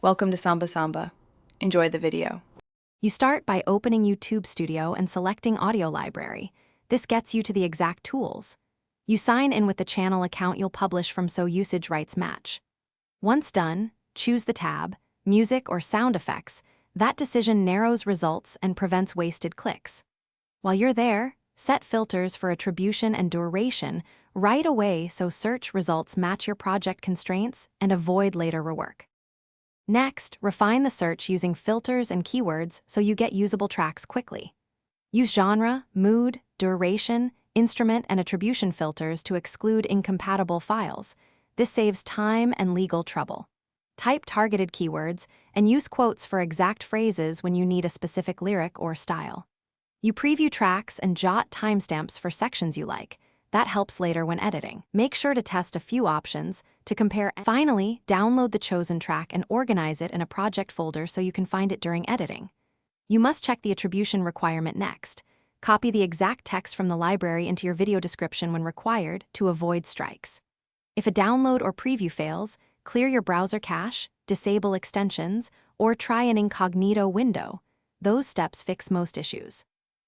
Welcome to Samba Samba. Enjoy the video. You start by opening YouTube Studio and selecting Audio Library. This gets you to the exact tools. You sign in with the channel account you'll publish from so usage rights match. Once done, choose the tab, Music or Sound Effects. That decision narrows results and prevents wasted clicks. While you're there, set filters for attribution and duration right away so search results match your project constraints and avoid later rework. Next, refine the search using filters and keywords so you get usable tracks quickly. Use genre, mood, duration, instrument, and attribution filters to exclude incompatible files. This saves time and legal trouble. Type targeted keywords and use quotes for exact phrases when you need a specific lyric or style. You preview tracks and jot timestamps for sections you like. That helps later when editing. Make sure to test a few options to compare. Finally, download the chosen track and organize it in a project folder so you can find it during editing. You must check the attribution requirement next. Copy the exact text from the library into your video description when required to avoid strikes. If a download or preview fails, clear your browser cache, disable extensions, or try an incognito window. Those steps fix most issues.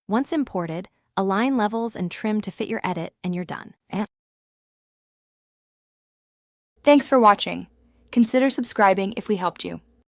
Once imported, align levels and trim to fit your edit and you're done. Thanks for watching. Consider subscribing if we helped you.